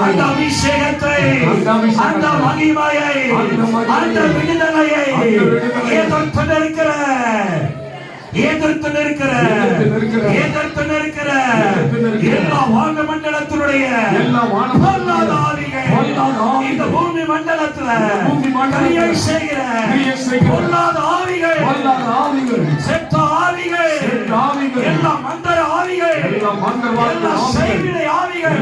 அந்த அபிஷேகத்தை, அந்த மகிமையை, அந்த விடுதலையை எதிர்த்து நிற்கிற எல்லா வான மண்டலத்தினுடைய பொல்லாத ஆவிகள், இந்த பூமி மண்டலத்துல கிரியை செய்கிற பொல்லாத ஆவிகள், செத்த ஆவிகள், எல்லா மந்திர ஆவிகள், எல்லா செய்வினை ஆவிகள்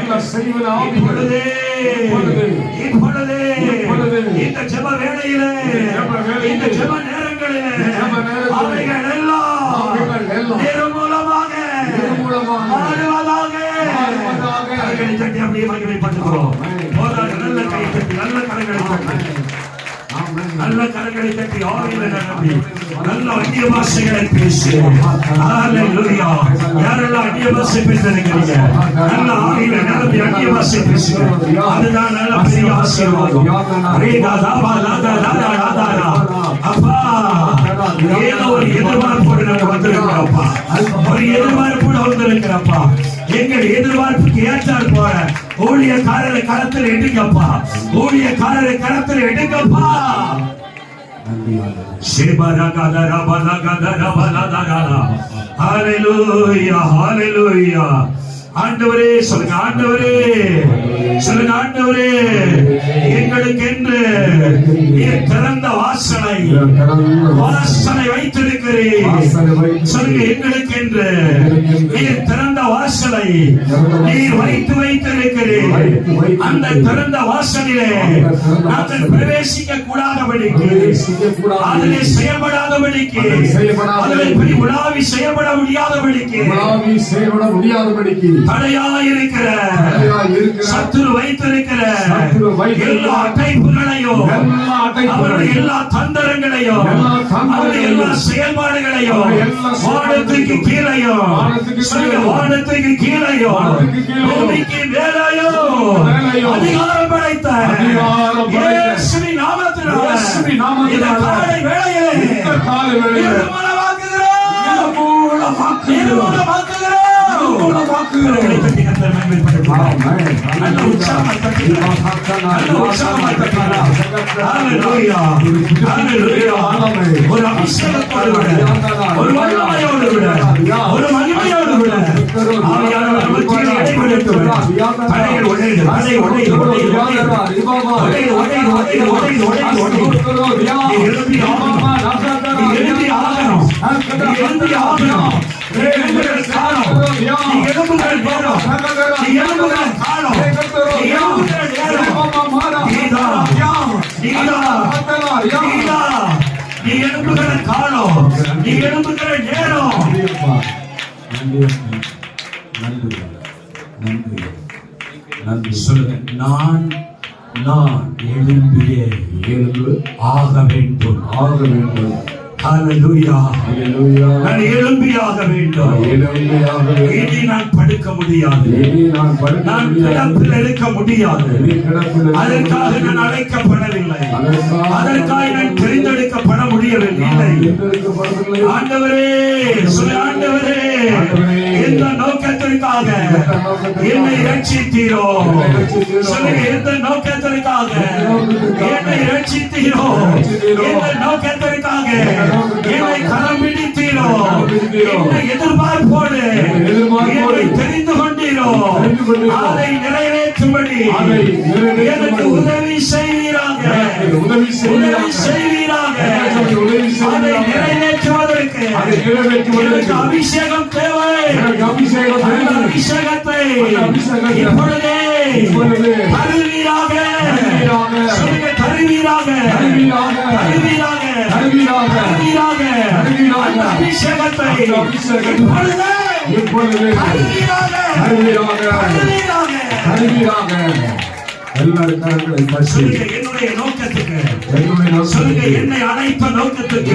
இப்பொழுது இந்த ஜெப வேளையிலே, இந்த ஜெப நேரங்களிலே அவைகள் எல்லாம் நிர்மூலமாக மாறுவதாக. கரங்களை தட்டி அப்படியே மகிமைப்படுத்துகிறோம். நல்ல கை தட்டி, நல்ல கரங்களை தட்டி, நல்ல கரங்களை தட்டி ஆவியிலே நிரம்பி நல்ல அந்நிய பாஷைகளை பேசு. ஹல்லேலூயா. யாரெல்லாம் அந்நிய பாஷை பேசுறீங்க, நல்ல ஆவியிலே நிரம்பி அந்நிய பாஷை பேசுங்க. அதுதான் நல்ல பெரிய ஆசீர்வாதம். அப்பா, ஏதோ ஒரு எதிர்பார்ப்போடு நாங்கள் வந்திருக்கிறோம்ப்பா, ஒரு எதிர்பார்ப்போடு வந்திருக்கிறப்பா. எங்கள் எதிர்பார்ப்புக்கு ஏற்றால் போற ஊழியக்காரரை களத்தில் எடுங்கப்பா, ஊழியக்காரரை களத்தில் எடுங்கப்பா. ஹல்லேலூயா, ஹல்லேலூயா. ஆண்டவரே சொல்லுங்க, ஆண்டவரே சொல்லுங்க, ஆண்டவரே எங்களுக்கு என்று திறந்த வாசலை வைத்திருக்கிறேன். சொல்லுங்க, எங்களுக்கு என்று திறந்த வாசலை நீர் வைத்திருக்கிறேன். அந்த திறந்த வாசலிலே நாங்கள் பிரவேசிக்க கூடாதபடிக்கு, அதிலே செயல்படாதபடிக்கு, அதிலே உலாவி செயல்பட முடியாதபடிக்கு தடையாயிருக்கிற சத்துரு வைத்திருக்கிற எல்லா அடைப்புகளையும், அவருடைய எல்லா தந்திரங்களையும், அவருடைய எல்லா செயல்பாடுகளையும் வானத்துக்கு கீழையும், வானத்துக்கு கீழையும், பூமிக்கு மேலேயும் அதிகாரம் படைத்த இயேசுவின் நாமத்தினாலே இந்த காலை வேளையிலே ஒரு அபிஷேகத்தோடு விட, ஒரு வல்லமையோடு விட, ஒரு மகிமையோடு விட தடைகள் உடையுது, தடை உடையுது, எழுதி ஆகணும், எழுதி ஆகணும். எலும்புகள் காணும், எலும்புகள் போடும், எலும்புகள் காணும், எலும்புகள் நேரம். நீ எலும்புகளை காணும், நீ எலும்புகளை நேரம். நன்றி சொல்லுங்க. நான் எழும்பு ஆக வேண்டும். ஹல்லேலூயா, ஹல்லேலூயா. நான் எழும்பியாக வேண்டும். இனி நான் படுக்க முடியாது, நான் கிடப்பில் இருக்க முடியாது. அதற்காக நான் அழைக்கப்படவில்லை, அதற்காக நான் தெரிந்தெடுக்கப்பட முடியவில்லை. ஆண்டவரே சொல்ல, ஆண்டவரே எந்த நோக்கத்திற்காக என்னை ரட்சித்தீரோ, சொல்லுங்க, எந்த நோக்கத்திற்காக என்னை ரட்சித்தீரோ, எந்த நோக்கத்திற்காக என்னை கரம் பிடித்தீரோ, என்னை எதிர்பார்ப்போடு என்னை தெரிந்து கொண்டீரோ, அதை நிறைவேற்றும்படி எனக்கு உதவி செய்வீராக, உதவி செய்வீராக. அதை நிறைவேற்றுவதற்கு எனக்கு அபிஷேகம் தேவை. அந்த அபிஷேகத்தை இப்பொழுதே தருவீராக, சொல்லுங்க, தருவீராக, தருவீராக, தருவீராக. அந்த அபிஷேகத்தை இப்பொழுதே தருவீராக. என்னுடைய நோக்கத்துக்கு, என்னை அழைத்த நோக்கத்துக்கு,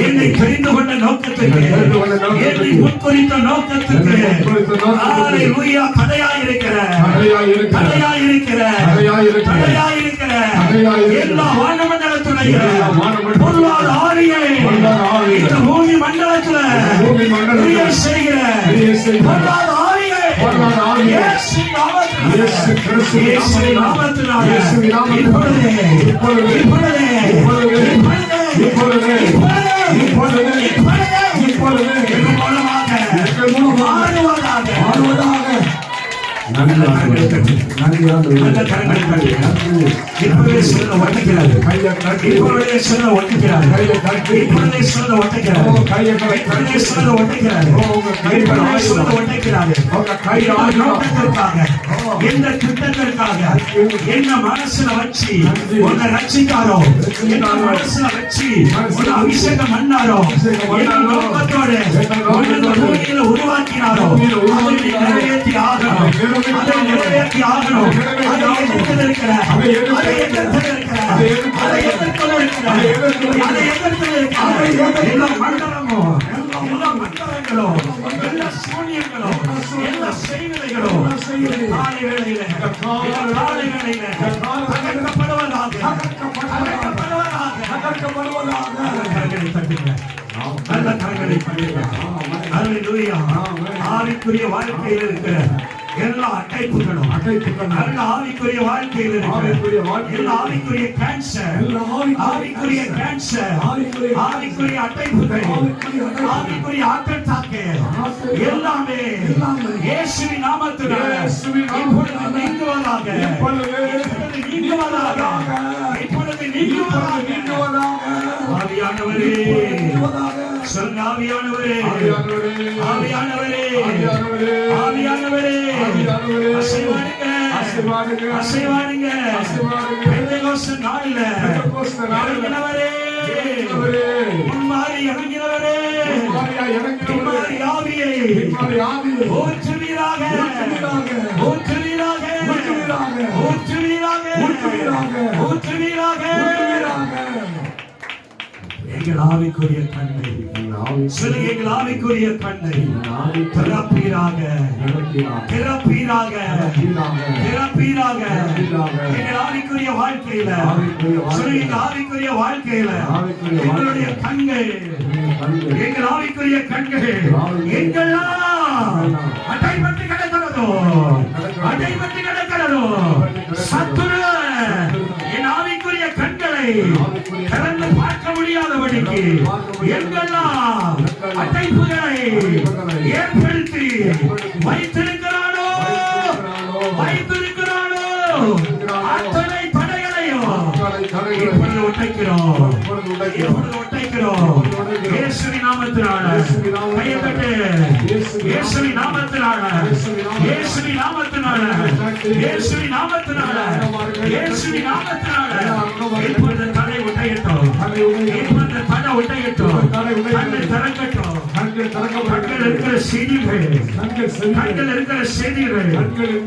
என்னை தெரிந்து கொண்ட நோக்கத்துக்கு, என்னை முன்குறித்த நோக்கத்துக்கு தடையாயிருக்கிற எல்லா வானமண்டலத்துடைய பொருளாதார ஆவியை இந்த பூமி மண்டலத்துல செய்கிற பொருளாதார ஆவியை இயேசு கிறிஸ்து நாமத்தினால இப்பொழுதே நல்ல கரங்களை தட்டி இப்பொழுதே சொல்ல ஒட்டிக்கிறாரு இப்பொழுதே சொல்ல ஒட்டிக்கிறாரு இப்பொழுதே சொல்ல ஒட்டிக்கிறாரு இப்பொழுதே சொல்ல ஒட்டிக்கிறாரு இப்பொழுதே சொல்ல ஒட்டிக்கிறாரு நோக்கத்திற்காக எந்த திட்டத்திற்காக என்ன மனசுல வச்சு உன்னை ரட்சிக்காரோ என்ன மனசுல வச்சு உன்னை அபிஷேகம் பண்ணாரோ என்ன நோக்கத்தோடு பூமியில உருவாக்கினாரோ அதை நிறைவேற்றி ஆகணும் அதை நிறைவேற்றி ஆகணும் அதை எதிர்த்திருக்கிற அதை எதிர்த்திருக்கிற அதை எதிர்த்திருக்கிற அதை எதிர்த்திருக்கிற எல்லா மண்டலமோ எல்லா மண்டலங்களோ எல்லா சூனியங்களோ எல்லா செய்திகளோ காலை வேளையில நல்ல கரங்களை தட்டுங்க. அல்லேலூயா. ஆவிக்குரிய வாழ்க்கையில் இருக்கிற எல்லா அடைப்புகளும் நல்ல ஆவிக்குரிய வாழ்க்கையில் இருக்கிற எல்லா ஆவிக்குரிய கேன்சர் ஆவிக்குரிய கேன்சர் ஆவிக்குரிய அடைப்புகள் ஆவிக்குரிய ஆட்டத்தாக்கு எல்லாமே இயேசுவின் நாமத்தினால இப்பொழுது நீங்குவதாக இப்பொழுது நீங்குவதாக ஆவியானவரே சொல்லுங்க ஆவியானவரே ஆவியானவரே ஆவியானவரே அசைவாடுங்க பெந்தேகோஸ்து நாளில இறங்கினவரே முன்மாறி இறங்கினவரே பின்மாறி ஆவியை ஊற்றுவீராக ஊற்றுவீராக ஊற்றுவீராக ஊற்றுவீராக எங்கள் ஆவிக்குரிய கண்ணை சொல்லுங்க எங்கள் ஆவிக்குரிய கண்ணை திறப்பீராக திறப்பீராக திறப்பீராக எங்கள் ஆவிக்குரிய வாழ்க்கையில சொல்லுங்க எங்கள் ஆவிக்குரிய வாழ்க்கையில எங்களுடைய கண்கள் எங்கள் ஆவிக்குரிய கண்கள் எங்கெல்லாம் அடைபட்டு கிடக்கிறதோ அடைபட்டு கிடக்கிறதோ சத்துரு என் ஆவிக்குரிய கண்களை திறந்து பார்க்க முடியாதபடிக்கு எங்கெல்லாம் அடைப்புகளை ஏற்படுத்தி வைத்திருக்கிறானோ வைத்திருக்கிறானோ அத்தனை தடைகளையும் இப்பொழுது உடைக்கிறோம் இப்பொழுது உடைக்கிறோம் இயேசுவின் நாமத்தினால கையை தட்டு இயேசுவின் நாமத்தினால இயேசுவின் நாமத்தினால இயேசுவின் நாமத்தினால இயேசுவின் நாமத்தினால இப்பொழுது தடை உடையட்டும் இப்பொழுது தடை உடையட்டும் கண்கள் திறக்கட்டும் கண்கள் இருக்கிற செய்திகள் கண்கள் இருக்கிற செய்திகள்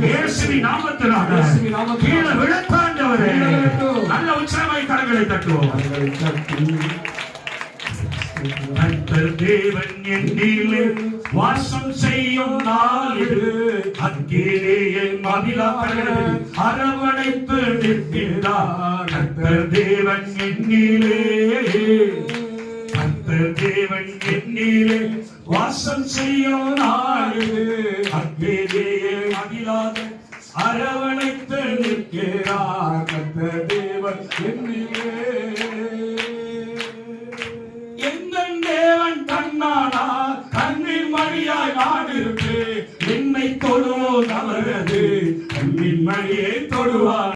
இயேசுவின் நாமத்தினால கீழே விழத்தாண்டவரே நல்ல உச்சமாய் கரங்களை தட்டுவோம் கர்த்தர் தேவன் என்னிலே வாசம் செய்யும் நாளில் அக்கிலே என் மதிலாக்களை அரவணைத்து நிற்கின்றார் கர்த்தர் தேவன் என்னிலே கர்த்தர் தேவன் என்னிலே வாசம் செய்யும் நாளில் அக்கிலே என் மதிலாக்களை அரவணைத்து நிற்கிறார் கர்த்தர் தேவன் என்னிலே கண்ணின் மணியாய் நான் இருப்பேன் என்னை தொழுவோம் அவரது கண்ணின் மணியை தொடுவார்.